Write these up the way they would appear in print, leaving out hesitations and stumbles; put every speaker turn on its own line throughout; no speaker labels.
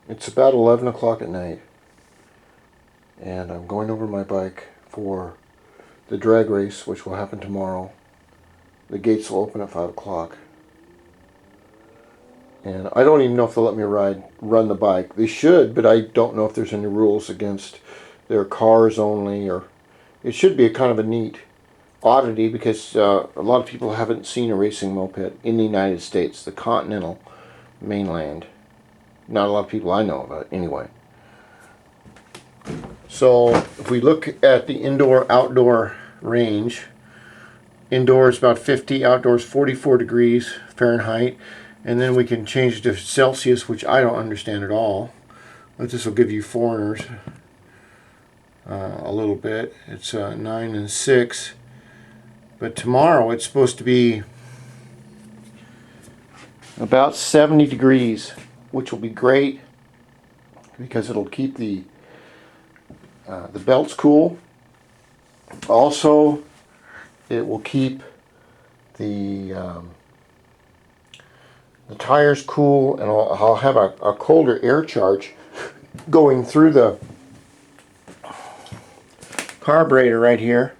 It's about 11 o'clock at night, and I'm going over my bike for the drag race, which will happen tomorrow. The gates will open at 5 o'clock. And I don't even know if they'll let me run the bike. They should, but I don't know if there's any rules against their cars only, or it should be a kind of a neat oddity because a lot of people haven't seen a racing moped in the United States, the continental mainland. Not a lot of people I know about anyway. So if we look at the indoor-outdoor range, indoors about 50, outdoors 44 degrees Fahrenheit, and then we can change it to Celsius, which I don't understand at all. But this will give you foreigners a little bit. It's 9 and 6. But tomorrow it's supposed to be about 70 degrees, which will be great because it'll keep the belts cool. Also, it will keep the tires cool, and I'll have a colder air charge going through the carburetor right here.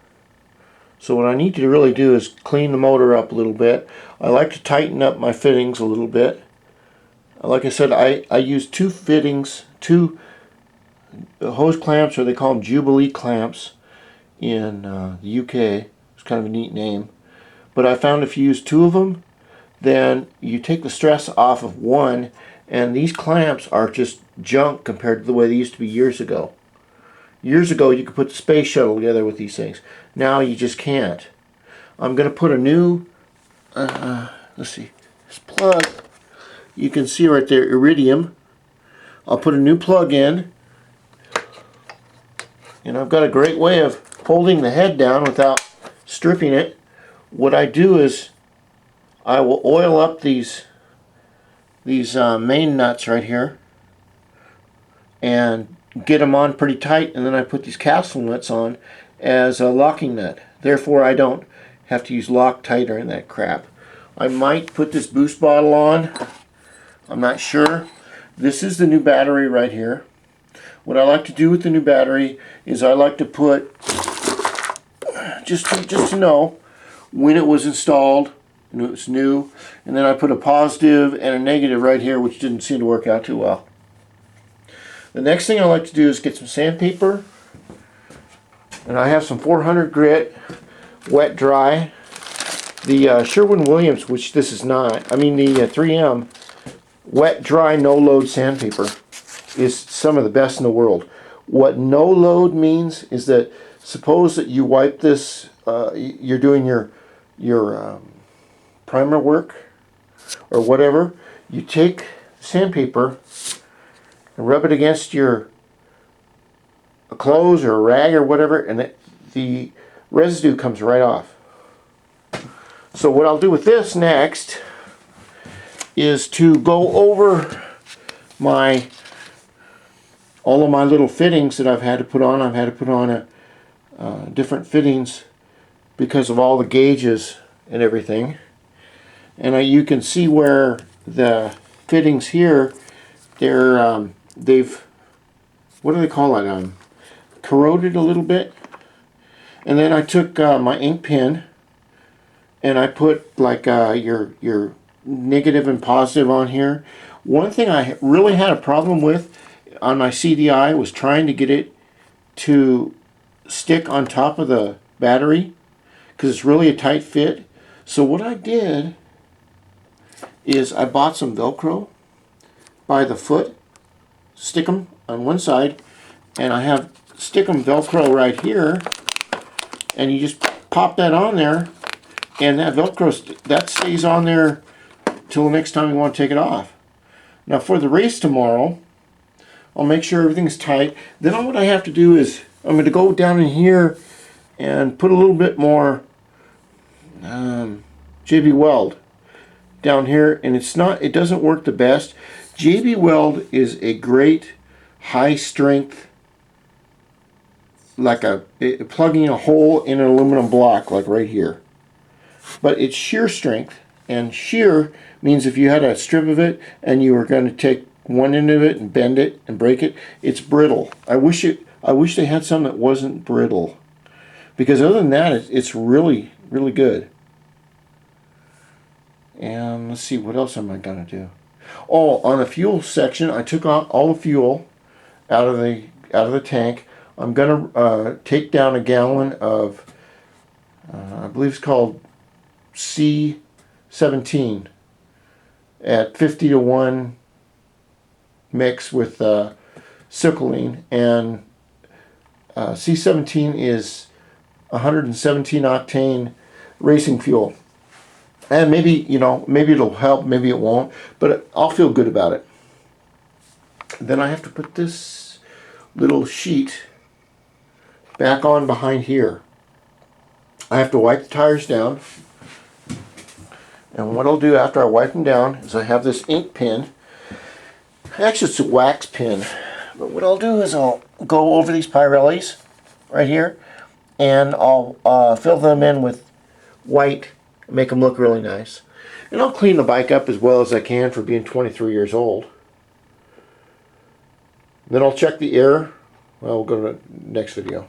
So what I need to really do is clean the motor up a little bit. I like to tighten up my fittings a little bit. Like I said, I use two fittings, two hose clamps, or they call them Jubilee clamps in the UK. It's kind of a neat name. But I found if you use two of them, then you take the stress off of one, and these clamps are just junk compared to the way they used to be years ago. Years ago you could put the space shuttle together with these things. Now you just can't. I'm going to put a new, let's see, this plug, you can see right there, iridium. I'll put a new plug in, and I've got a great way of holding the head down without stripping it. What I do is I will oil up these main nuts right here and get them on pretty tight, and then I put these castle nuts on as a locking nut. Therefore I don't have to use Loctite or any of that crap. I might put this boost bottle on. I'm not sure. This is the new battery right here. What I like to do with the new battery is I like to put, just to know when it was installed and it was new, and then I put a positive and a negative right here, which didn't seem to work out too well. The next thing I like to do is get some sandpaper, and I have some 400 grit wet dry. The Sherwin-Williams, which this is not, I mean the 3M wet dry no load sandpaper is some of the best in the world. What no load means is that suppose that you wipe this, you're doing your primer work or whatever, you take sandpaper and rub it against your clothes or a rag or whatever, and the residue comes right off. So what I'll do with this next is to go over all of my little fittings that I've had to put on. I've had to put on different fittings because of all the gauges and everything. And you can see where the fittings here, they've, what do they call it? Corroded a little bit. And then I took my ink pen and I put like your negative and positive on here. One thing I really had a problem with on my CDI was trying to get it to stick on top of the battery because it's really a tight fit. So what I did is I bought some Velcro by the foot, stick them on one side, and I have stick them Velcro right here, and you just pop that on there, and that Velcro that stays on there till the next time you want to take it off. Now for the race tomorrow, I'll make sure everything's tight. Then what I have to do is I'm going to go down in here and put a little bit more JB Weld down here, and it doesn't work the best. JB Weld is a great high strength, like plugging a hole in an aluminum block like right here. But it's shear strength, and shear means if you had a strip of it and you were going to take one end of it and bend it and break it. It's brittle. I wish they had some that wasn't brittle, because other than that, it's really, really good. And let's see, what else am I gonna do? Oh, on the fuel section, I took out all the fuel out of the tank. I'm gonna take down a gallon of I believe it's called C17 at 50-to-1 mix with Silcoline, and C17 is 117 octane racing fuel. And maybe, you know, maybe it'll help, maybe it won't, but I'll feel good about it. Then I have to put this little sheet back on behind here. I have to wipe the tires down. And what I'll do after I wipe them down is I have this ink pen. Actually, it's a wax pen. But what I'll do is I'll go over these Pirellis right here, and I'll fill them in with white, make them look really nice. And I'll clean the bike up as well as I can for being 23 years old. Then I'll check the air. Well, we'll go to the next video.